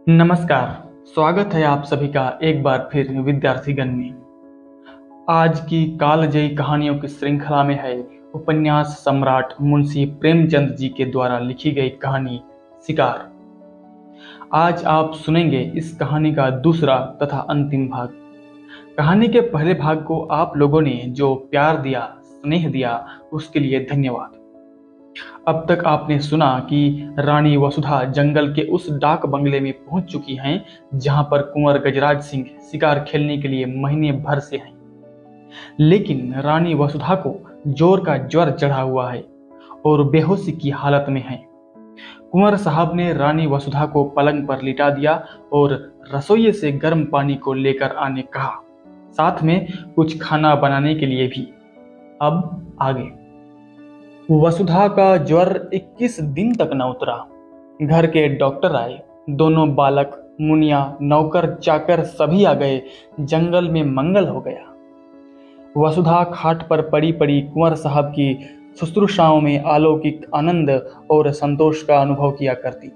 नमस्कार। स्वागत है आप सभी का एक बार फिर विद्यार्थीगण में। आज की कालजयी कहानियों की श्रृंखला में है उपन्यास सम्राट मुंशी प्रेमचंद जी के द्वारा लिखी गई कहानी शिकार। आज आप सुनेंगे इस कहानी का दूसरा तथा अंतिम भाग। कहानी के पहले भाग को आप लोगों ने जो प्यार दिया, स्नेह दिया, उसके लिए धन्यवाद। अब तक आपने सुना कि रानी वसुधा जंगल के उस डाक बंगले में पहुंच चुकी हैं जहां पर कुंवर गजराज सिंह शिकार खेलने के लिए महीने भर से हैं। लेकिन रानी वसुधा को जोर का ज्वर चढ़ा हुआ है और बेहोशी की हालत में है। कुंवर साहब ने रानी वसुधा को पलंग पर लिटा दिया और रसोई से गर्म पानी को लेकर आने कहा, साथ में कुछ खाना बनाने के लिए भी। अब आगे। वसुधा का ज्वर 21 दिन तक न उतरा। घर के डॉक्टर आए, दोनों बालक, मुनिया, नौकर चाकर सभी आ गए। जंगल में मंगल हो गया। वसुधा खाट पर पड़ी पड़ी कुंवर साहब की शुश्रूषाओं में अलौकिक आनंद और संतोष का अनुभव किया करती।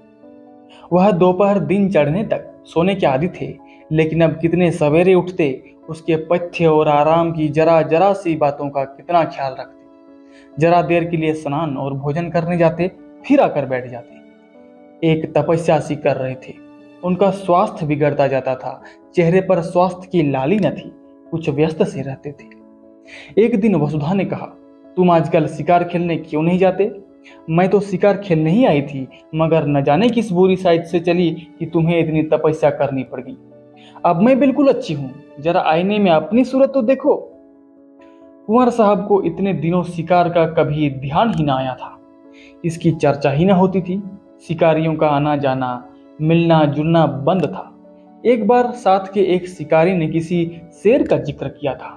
वह दोपहर दिन चढ़ने तक सोने के आदी थे, लेकिन अब कितने सवेरे उठते, उसके पथ्य और आराम की जरा जरा सी बातों का कितना ख्याल रखते। जरा देर के लिए स्नान और भोजन करने जाते, फिर आकर बैठ जाते। एक तपस्या सी कर रहे थे। उनका स्वास्थ्य बिगड़ता जाता था। चेहरे पर स्वास्थ्य की लाली न थी, कुछ व्यस्त से रहते थे। एक दिन वसुधा ने कहा, तुम आजकल शिकार खेलने क्यों नहीं जाते? मैं तो शिकार खेलने ही आई थी, मगर न जाने किस बुरी साइड से चली कि तुम्हें इतनी तपस्या करनी पड़ गई। अब मैं बिल्कुल अच्छी हूं, जरा आईने में अपनी सूरत तो देखो। कुंवर साहब को इतने दिनों शिकार का कभी ध्यान ही ना आया था। इसकी चर्चा ही ना होती थी। शिकारियों का आना जाना, मिलना जुलना बंद था। एक बार साथ के एक शिकारी ने किसी शेर का जिक्र किया था।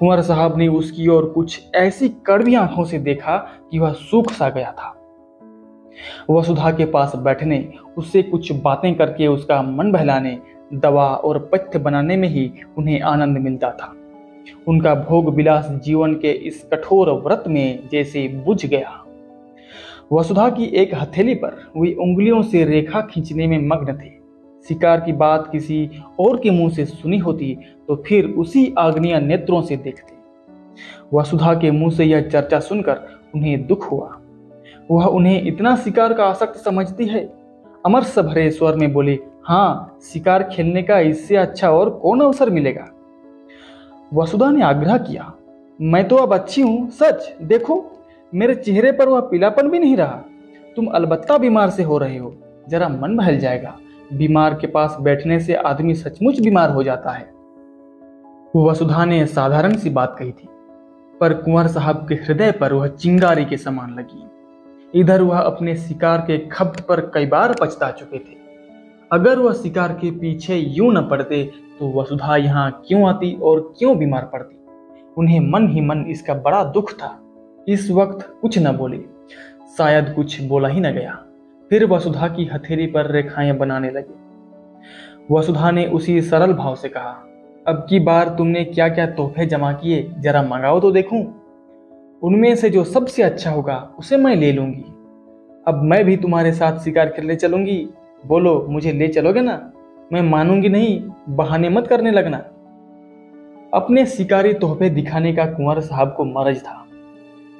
कुंवर साहब ने उसकी ओर कुछ ऐसी कड़वी आंखों से देखा कि वह सूख सा गया था। वसुधा के पास बैठने, उससे कुछ बातें करके उसका मन बहलाने, दवा और पथ्य बनाने में ही उन्हें आनंद मिलता था। उनका भोग विलास जीवन के इस कठोर व्रत में जैसे बुझ गया। वसुधा की एक हथेली पर वे उंगलियों से रेखा खींचने में मग्न थे। शिकार की बात किसी और के मुंह से सुनी होती तो फिर उसी आग्नेय नेत्रों से देखते। वसुधा के मुंह से यह चर्चा सुनकर उन्हें दुख हुआ। वह उन्हें इतना शिकार का आसक्त समझती है। अमरस भरे स्वर में बोले, हाँ, शिकार खेलने का इससे अच्छा और कौन अवसर मिलेगा? वसुधा ने आग्रह किया, मैं तो अब अच्छी हूं, सच देखो, मेरे चेहरे पर वह पीलापन भी नहीं रहा। तुम अलबत्ता बीमार से हो रहे हो, जरा मन बहल जाएगा। बीमार के पास बैठने से आदमी सचमुच बीमार हो जाता है। वसुधा ने साधारण सी बात कही थी, पर कुंवर साहब के हृदय पर वह चिंगारी के समान लगी। इधर वह अपने शिकार के खब्त पर कई बार पछता चुके थे। अगर वह शिकार के पीछे यूं न पड़ते तो वसुधा यहाँ क्यों आती और क्यों बीमार पड़ती? उन्हें मन ही मन इसका बड़ा दुख था। इस वक्त कुछ न बोले, शायद कुछ बोला ही न गया। फिर वसुधा की हथेली पर रेखाएं बनाने लगे। वसुधा ने उसी सरल भाव से कहा, अब की बार तुमने क्या क्या तोहफे जमा किए, जरा मंगाओ तो देखूं। उनमें से जो सबसे अच्छा होगा उसे मैं ले लूंगी। अब मैं भी तुम्हारे साथ शिकार खेलने चलूंगी। बोलो, मुझे ले चलोगे ना? मैं मानूंगी नहीं, बहाने मत करने लगना। अपने शिकारी तोहफे दिखाने का कुंवर साहब को मरज था।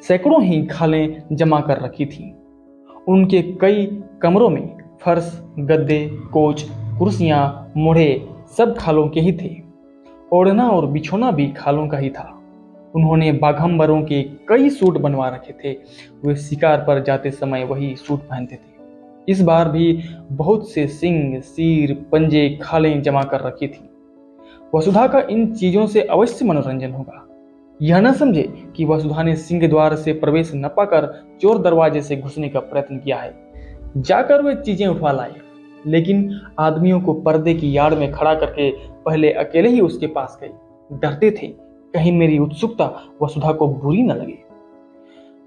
सैकड़ों ही खालें जमा कर रखी थी। उनके कई कमरों में फर्श, गद्दे, कोच, कुर्सियां, मोढ़े सब खालों के ही थे। ओढ़ना और बिछोना भी खालों का ही था। उन्होंने बाघंबरों के कई सूट बनवा रखे थे। वे शिकार पर जाते समय वही सूट पहनते थे। इस बार भी बहुत से सिंग, सिर, पंजे, खालें जमा कर रखी थी। वसुधा का इन चीजों से अवश्य मनोरंजन होगा। यह न समझे कि वसुधा ने सिंह द्वार से प्रवेश न पाकर चोर दरवाजे से घुसने का प्रयत्न किया है। जाकर वे चीजें उठवा लाए, लेकिन आदमियों को पर्दे की आड़ में खड़ा करके पहले अकेले ही उसके पास गए। डरते थे कहीं मेरी उत्सुकता वसुधा को बुरी न लगे।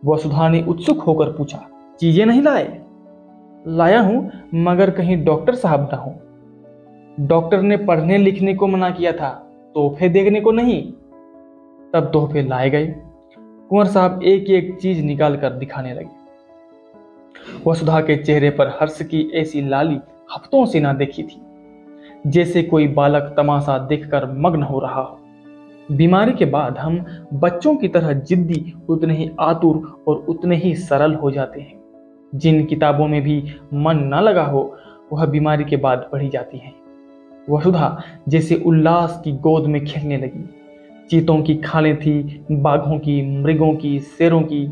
वसुधा ने उत्सुक होकर पूछा, चीजें नहीं लाए? लाया हूं, मगर कहीं डॉक्टर साहब ना हो। डॉक्टर ने पढ़ने लिखने को मना किया था, तोहफे देखने को नहीं। तब तोहफे लाए गए। कुंवर साहब एक एक चीज निकाल कर दिखाने लगे। वसुधा के चेहरे पर हर्ष की ऐसी लाली हफ्तों से ना देखी थी, जैसे कोई बालक तमाशा देखकर मग्न हो रहा हो। बीमारी के बाद हम बच्चों की तरह जिद्दी, उतने ही आतुर और उतने ही सरल हो जाते हैं। जिन किताबों में भी मन न लगा हो वह बीमारी के बाद पढ़ी जाती हैं। वसुधा जैसे उल्लास की गोद में खेलने लगी। चीतों की खालें थी, बाघों की, मृगों की, शेरों की।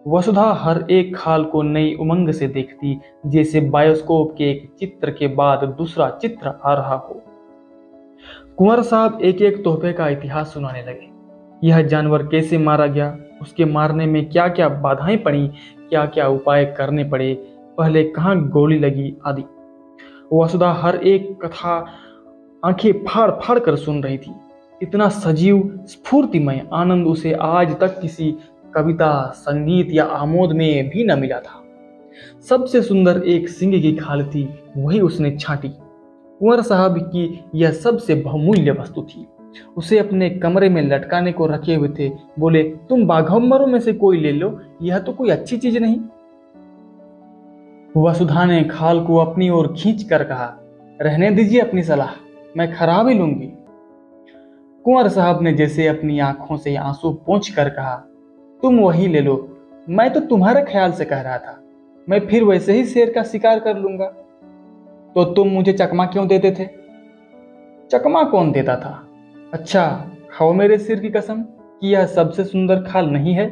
वसुधा हर एक खाल को नई उमंग से देखती, जैसे बायोस्कोप के एक चित्र के बाद दूसरा चित्र आ रहा हो। कुंवर साहब एक एक तोहफे का इतिहास सुनाने लगे। यह जानवर कैसे मारा गया, उसके मारने में क्या क्या बाधाएं पड़ी, क्या क्या उपाय करने पड़े, पहले कहाँ गोली लगी आदि। वसुधा हर एक कथा आंखें फाड़ फाड़ कर सुन रही थी। इतना सजीव, स्फूर्तिमय आनंद उसे आज तक किसी कविता, संगीत या आमोद में भी न मिला था। सबसे सुंदर एक सिंह की खाल थी, वही उसने छांटी। कुंवर साहब की यह सबसे बहुमूल्य वस्तु थी। उसे अपने कमरे में लटकाने को रखे हुए थे। बोले, तुम बाघंबरों में से कोई ले लो, यह तो कोई अच्छी चीज नहीं। वसुधा ने खाल को अपनी ओर खींच कर कहा, रहने दीजिए अपनी सलाह, मैं खराब ही लूंगी। कुंवर साहब ने जैसे अपनी आंखों से आंसू पोंछ कर कहा, तुम वही ले लो, मैं तो तुम्हारे ख्याल से कह रहा था, मैं फिर वैसे ही शेर का शिकार कर लूंगा। तो तुम मुझे चकमा क्यों देते थे? चकमा कौन देता था? अच्छा, खाओ मेरे सिर की कसम कि यह सबसे सुंदर खाल नहीं है।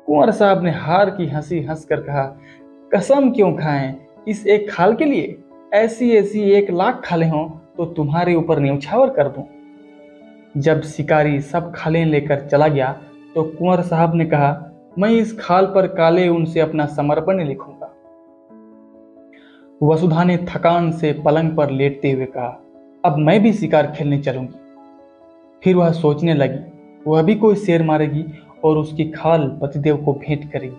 कुंवर साहब ने हार की हंसी हंसकर कहा, कसम क्यों खाएं इस एक खाल के लिए? ऐसी ऐसी 1,00,000 खालें हों तो तुम्हारे ऊपर न्यौछावर कर दूं। जब शिकारी सब खालें लेकर चला गया तो कुंवर साहब ने कहा, मैं इस खाल पर काले ऊन से अपना समर्पण लिखूंगा। वसुधा ने थकान से पलंग पर लेटते हुए कहा, अब मैं भी शिकार खेलने चलूंगी। फिर वह सोचने लगी, वह भी कोई शेर मारेगी और उसकी खाल पतिदेव को भेंट करेगी।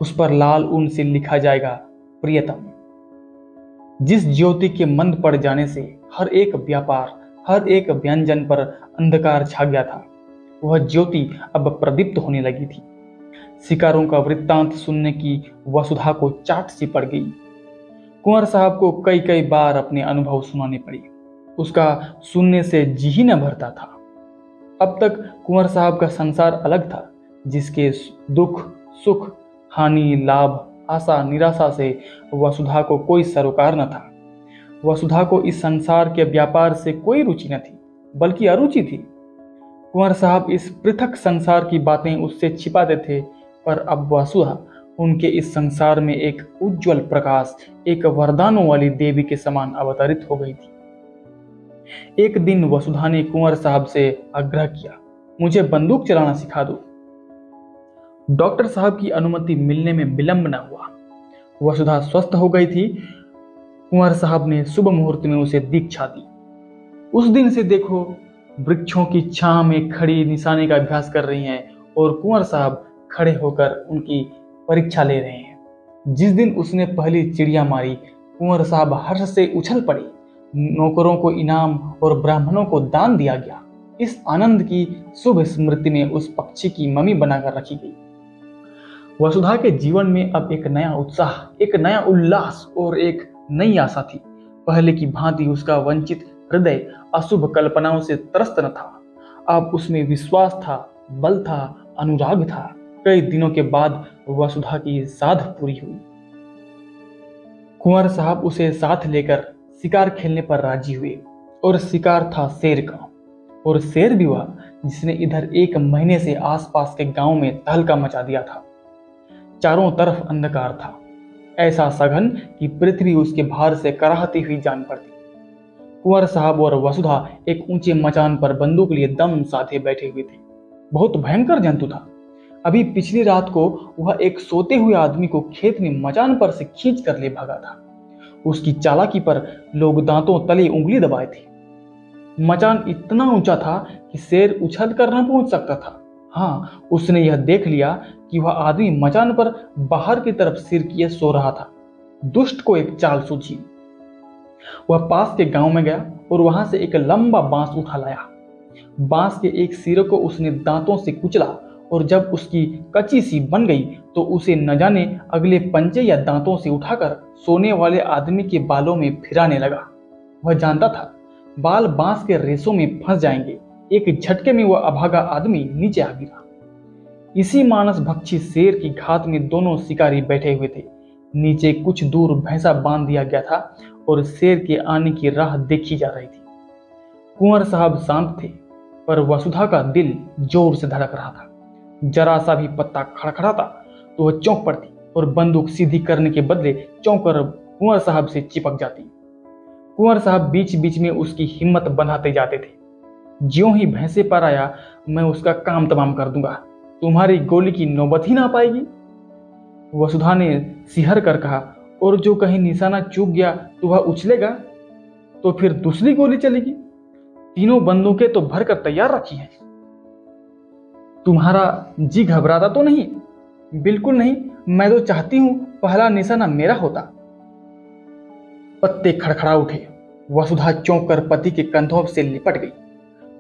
उस पर लाल ऊन से लिखा जाएगा, प्रियतम। जिस ज्योति के मंद पड़ जाने से हर एक व्यापार, हर एक व्यंजन पर अंधकार छा गया था, वह ज्योति अब प्रदीप्त होने लगी थी। शिकारों का वृत्तांत सुनने की वसुधा को चाट सी पड़ गई। कुंवर साहब को कई कई बार अपने अनुभव सुनाने पड़े। उसका सुनने से जी ही न भरता था। अब तक कुंवर साहब का संसार अलग था, जिसके दुख, सुख, हानि, लाभ, आशा, निराशा से वसुधा को कोई सरोकार न था। वसुधा को इस संसार के व्यापार से कोई रुचि न थी, बल्कि अरुचि थी। कुंवर साहब इस पृथक संसार की बातें उससे छिपाते थे, पर अब वसुधा उनके इस संसार में एक उज्जवल प्रकाश, एक वरदानों वाली देवी के समान अवतरित हो गई थी। एक दिन वसुधा ने कुंवर साहब से आग्रह किया, मुझे बंदूक चलाना सिखा दो। डॉक्टर साहब की अनुमति मिलने में विलंब न हुआ। वसुधा स्वस्थ हो गई थी। कुंवर साहब ने शुभ मुहूर्त में उसे दीक्षा दी। उस दिन से देखो, वृक्षों की छांव में खड़ी निशाने का अभ्यास कर रही हैं और कुंवर साहब खड़े होकर उनकी परीक्षा ले रहे हैं। जिस दिन उसने पहली चिड़िया मारी, कुंवर साहब हर्ष से उछल पड़े। नौकरों को इनाम और ब्राह्मणों को दान दिया गया। इस आनंद की शुभ स्मृति में उस पक्षी की मम्मी बनाकर रखी गई। वसुधा के जीवन में अब एक नया उत्साह, एक नया उल्लास और एक नई आशा थी। पहले की भांति उसका वंचित हृदय अशुभ कल्पनाओं से त्रस्त न था। अब उसमें विश्वास था, बल था, अनुराग था। कई दिनों के बाद वसुधा की साध पूरी हुई। कुंवर साहब उसे साथ लेकर शिकार खेलने पर राजी हुए और शिकार था शेर का। और शेर भी वह जिसने इधर 1 महीने से आसपास के गांव में तहलका मचा दिया था। चारों तरफ अंधकार था, ऐसा सघन कि पृथ्वी उसके भार से कराहती हुई जान पड़ती। कुंवर साहब और वसुधा एक ऊंचे मचान पर बंदूक लिए दम साधे बैठे हुए थे। बहुत भयंकर जंतु था। अभी पिछली रात को वह एक सोते हुए आदमी को खेत में मचान पर से खींच कर ले भागा था। उसकी चालाकी पर लोग दांतों तले उंगली दबाए थे। मचान इतना ऊंचा था कि शेर उछल कर न पहुंच सकता था। हाँ, उसने यह देख लिया कि वह आदमी मचान पर बाहर की तरफ सिर किए सो रहा था। दुष्ट को एक चाल सूझी। वह पास के गांव में गया और वहां से एक लंबा बांस उठा लाया। बांस के एक सिरे को उसने दांतों से कुचला और जब उसकी कच्ची सी बन गई तो उसे न जाने अगले पंजे या दांतों से उठाकर सोने वाले आदमी के बालों में फिराने लगा। वह जानता था बाल बांस के रेशों में फंस जाएंगे। एक झटके में वह अभागा आदमी नीचे आ गिरा। इसी मानस भक्षी शेर की घात में दोनों शिकारी बैठे हुए थे। नीचे कुछ दूर भैंसा बांध दिया गया था और शेर के आने की राह देखी जा रही थी। कुंवर साहब शांत थे, पर वसुधा का दिल जोर से धड़क रहा था। जरा सा भी पत्ता खड़खड़ाता तो वह चौंक पड़ती और बंदूक सीधी करने के बदले चौंक कर कुंवर साहब से चिपक जाती। कुंवर साहब बीच बीच में उसकी हिम्मत बढ़ाते जाते थे। ज्यों ही भैंसे पर आया, मैं उसका काम तमाम कर दूंगा, तुम्हारी गोली की नौबत ही ना पाएगी। वसुधा ने सिहर कर कहा, और जो कहीं निशाना चूक गया तो वह उछलेगा, तो फिर दूसरी गोली चलेगी। तीनों बंदूकें तो भरकर तैयार रखी हैं। तुम्हारा जी घबराता तो नहीं? बिल्कुल नहीं, मैं तो चाहती हूं पहला निशाना मेरा होता। पत्ते खड़खड़ा उठे। वसुधा चौंक कर पति के कंधों से लिपट गई।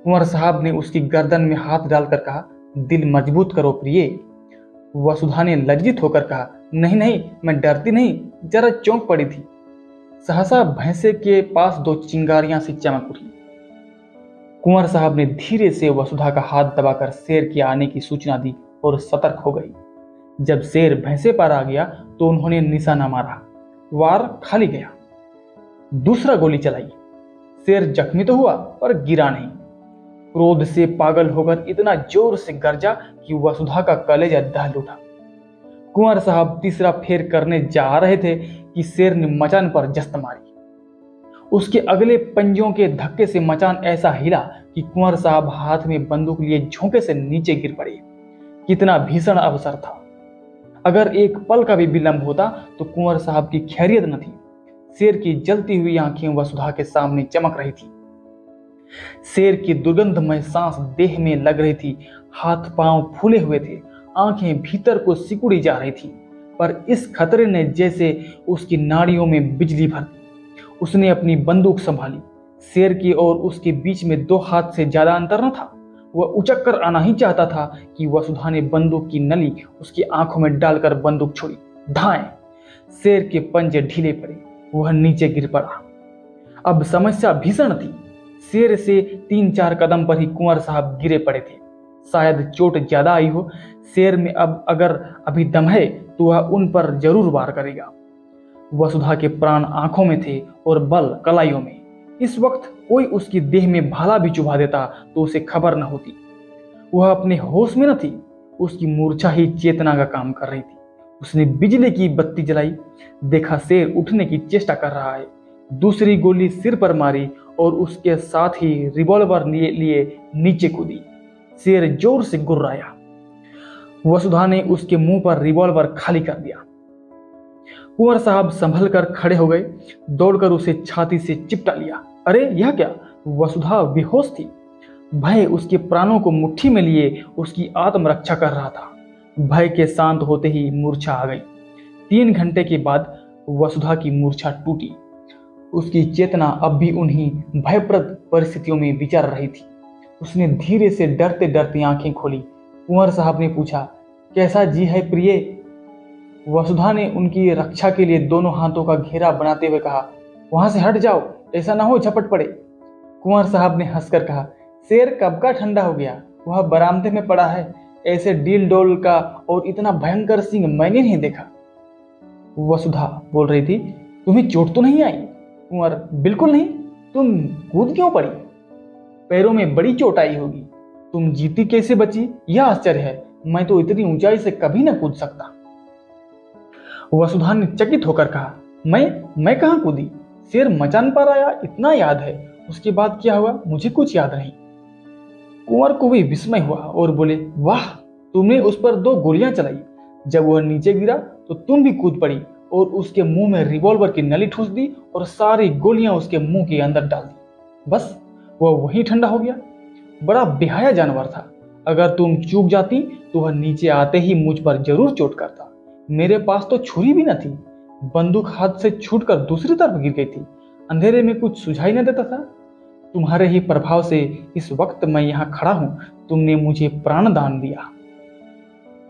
कुंवर साहब ने उसकी गर्दन में हाथ डालकर कहा, दिल मजबूत करो प्रिय। वसुधा ने लज्जित होकर कहा, नहीं नहीं, मैं डरती नहीं, जरा चौंक पड़ी थी। सहसा भैंसे के पास दो चिंगारियां सी चमक उठी। कुंवर साहब ने धीरे से वसुधा का हाथ दबाकर शेर के आने की सूचना दी और सतर्क हो गई। जब शेर भैंसे पर आ गया तो उन्होंने निशाना मारा। वार खाली गया। दूसरा गोली चलाई। शेर जख्मी तो हुआ पर गिरा नहीं। क्रोध से पागल होकर इतना जोर से गरजा कि वसुधा का कलेजा दहल उठा। कुंवर साहब तीसरा फेर करने जा रहे थे कि शेर ने मचान पर जस्त मारी। उसके अगले पंजों के धक्के से मचान ऐसा हिला कि कुंवर साहब हाथ में बंदूक लिए झोंके से नीचे गिर पड़े। कितना भीषण अवसर था! अगर एक पल का भी विलंब होता तो कुंवर साहब की खैरियत न थी। शेर की जलती हुई आंखें वसुधा के सामने चमक रही थी। शेर की दुर्गंधमय सांस देह में लग रही थी। हाथ पांव फूले हुए थे, आंखें भीतर को सिकुड़ी जा रही थी। पर इस खतरे ने जैसे उसकी नाड़ियों में बिजली भर दी। उसने अपनी बंदूक संभाली। शेर की और उसके बीच में 2 हाथ से ज्यादा अंतर न था। वह उचक कर आना ही चाहता था कि वसुधा ने बंदूक की नली उसकी आंखों में डालकर बंदूक छोड़ी। धाएं! शेर के पंजे ढीले पड़े। वह नीचे गिर पड़ा। अब समस्या भीषण थी। शेर से 3-4 कदम पर ही कुंवर साहब गिरे पड़े थे। शायद चोट ज्यादा आई हो। शेर में अब अगर अभी दम है तो वह उन पर जरूर वार करेगा। वसुधा के प्राण आंखों में थे और बल कलाइयों में। इस वक्त कोई उसकी देह में भाला भी चुभा देता तो उसे खबर न होती। वह अपने होश में न थी। उसकी मूर्छा ही चेतना का काम कर रही थी। उसने बिजली की बत्ती जलाई। देखा शेर उठने की चेष्टा कर रहा है। दूसरी गोली सिर पर मारी और उसके साथ ही रिवॉल्वर लिए नीचे कूदी। शेर जोर से गुर्राया। वसुधा ने उसके मुंह पर रिवॉल्वर खाली कर दिया। कुंवर साहब संभल कर खड़े हो गए। दौड़कर उसे छाती से चिपटा लिया। अरे यह क्या! वसुधा बेहोश थी। भय उसके प्राणों को मुट्ठी में लिए उसकी आत्मरक्षा कर रहा था। भय के शांत होते ही मूर्छा आ गई। 3 घंटे के बाद वसुधा की मूर्छा टूटी। उसकी चेतना अब भी उन्हीं भयप्रद परिस्थितियों में विचर रही थी। उसने धीरे से डरते डरते आंखें खोली। कुंवर साहब ने पूछा, कैसा जी है प्रिय? वसुधा ने उनकी रक्षा के लिए दोनों हाथों का घेरा बनाते हुए कहा, वहां से हट जाओ, ऐसा ना हो झपट पड़े। कुंवर साहब ने हंसकर कहा, शेर कब का ठंडा हो गया, वह बरामदे में पड़ा है। ऐसे डील डोल का और इतना भयंकर सिंह मैंने नहीं देखा। वसुधा बोल रही थी, तुम्हें चोट तो नहीं आई? कुंवर, बिल्कुल नहीं। तुम कूद क्यों पड़ी? पैरों में बड़ी चोट आई होगी। तुम जीती कैसे बची, यह आश्चर्य है। मैं तो इतनी ऊंचाई से कभी न कूद सकता। वसुधा ने चकित होकर कहा, मैं कहां कूदी? शेर मचान पर आया इतना याद है, उसके बाद क्या हुआ मुझे कुछ याद नहीं। कुंवर को भी विस्मय हुआ और बोले, वाह, तुमने उस पर 2 गोलियां चलाई। जब वह नीचे गिरा तो तुम भी कूद पड़ी और उसके मुंह में रिवॉल्वर की नली ठूस दी और सारी गोलियां उसके मुंह के अंदर डाल दी। बस वह वहीं ठंडा हो गया। बड़ा बेहया जानवर था। अगर तुम चूक जाती तो वह नीचे आते ही मुझ पर जरूर चोट करता। मेरे पास तो छुरी भी न थी। बंदूक हाथ से छूटकर दूसरी तरफ गिर गई थी। अंधेरे में कुछ सुझाई न देता था। तुम्हारे ही प्रभाव से इस वक्त मैं यहाँ खड़ा हूँ। तुमने मुझे प्राण दान दिया।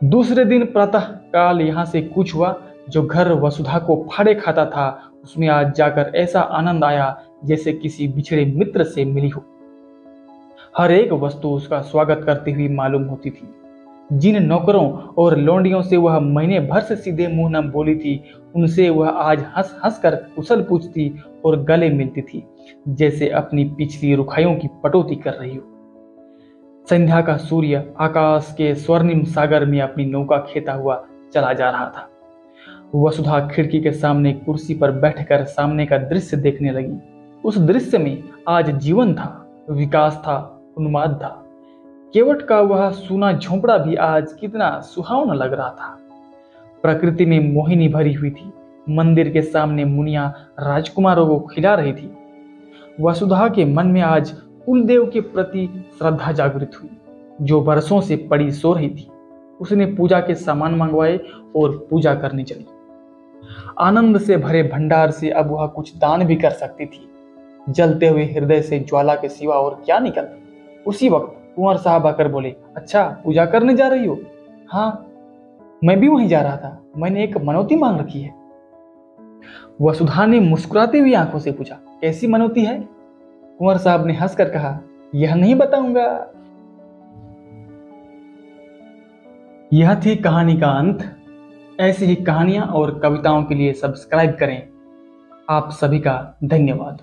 दूसरे दिन प्रातः काल यहाँ से कूच हुआ। जो घर वसुधा को फाड़े खाता था उसमें आज जाकर ऐसा आनंद आया जैसे किसी बिछड़े मित्र से मिली हो। हर एक वस्तु उसका स्वागत करती हुई मालूम होती थी। जिन नौकरों और लौंडियों से वह महीने भर से सीधे मुंह न बोली थी, उनसे वह आज हंस हंस कर कुशल पूछती और गले मिलती थी, जैसे अपनी पिछली रुखाइयों की कटौती कर रही हो। संध्या का सूर्य आकाश के स्वर्णिम सागर में अपनी नौका खेता हुआ चला जा रहा था। वसुधा खिड़की के सामने कुर्सी पर बैठकर सामने का दृश्य देखने लगी। उस दृश्य में आज जीवन था, विकास था, उन्माद था। केवट का वह सूना झोंपड़ा भी आज कितना सुहावना लग रहा था। प्रकृति में मोहिनी भरी हुई थी। मंदिर के सामने मुनिया राजकुमारों को खिला रही थी। वसुधा के मन में आज कुलदेव के प्रति श्रद्धा जागृत हुई, जो बरसों से पड़ी सो रही थी। उसने पूजा के सामान मंगवाए और पूजा करने चली। आनंद से भरे भंडार से अब वह कुछ दान भी कर सकती थी। जलते हुए हृदय से ज्वाला के सिवा और क्या निकलता। उसी वक्त कुंवर साहब आकर बोले, अच्छा पूजा करने जा रही हो? हाँ, मैं भी वहीं जा रहा था। मैंने एक मनौती मांग रखी है। वसुधा ने मुस्कुराते हुए आंखों से पूछा, कैसी मनौती है? कुंवर साहब ने हंसकर कहा, यह नहीं बताऊंगा। यह थी कहानी का अंत। ऐसी ही कहानियां और कविताओं के लिए सब्सक्राइब करें। आप सभी का धन्यवाद।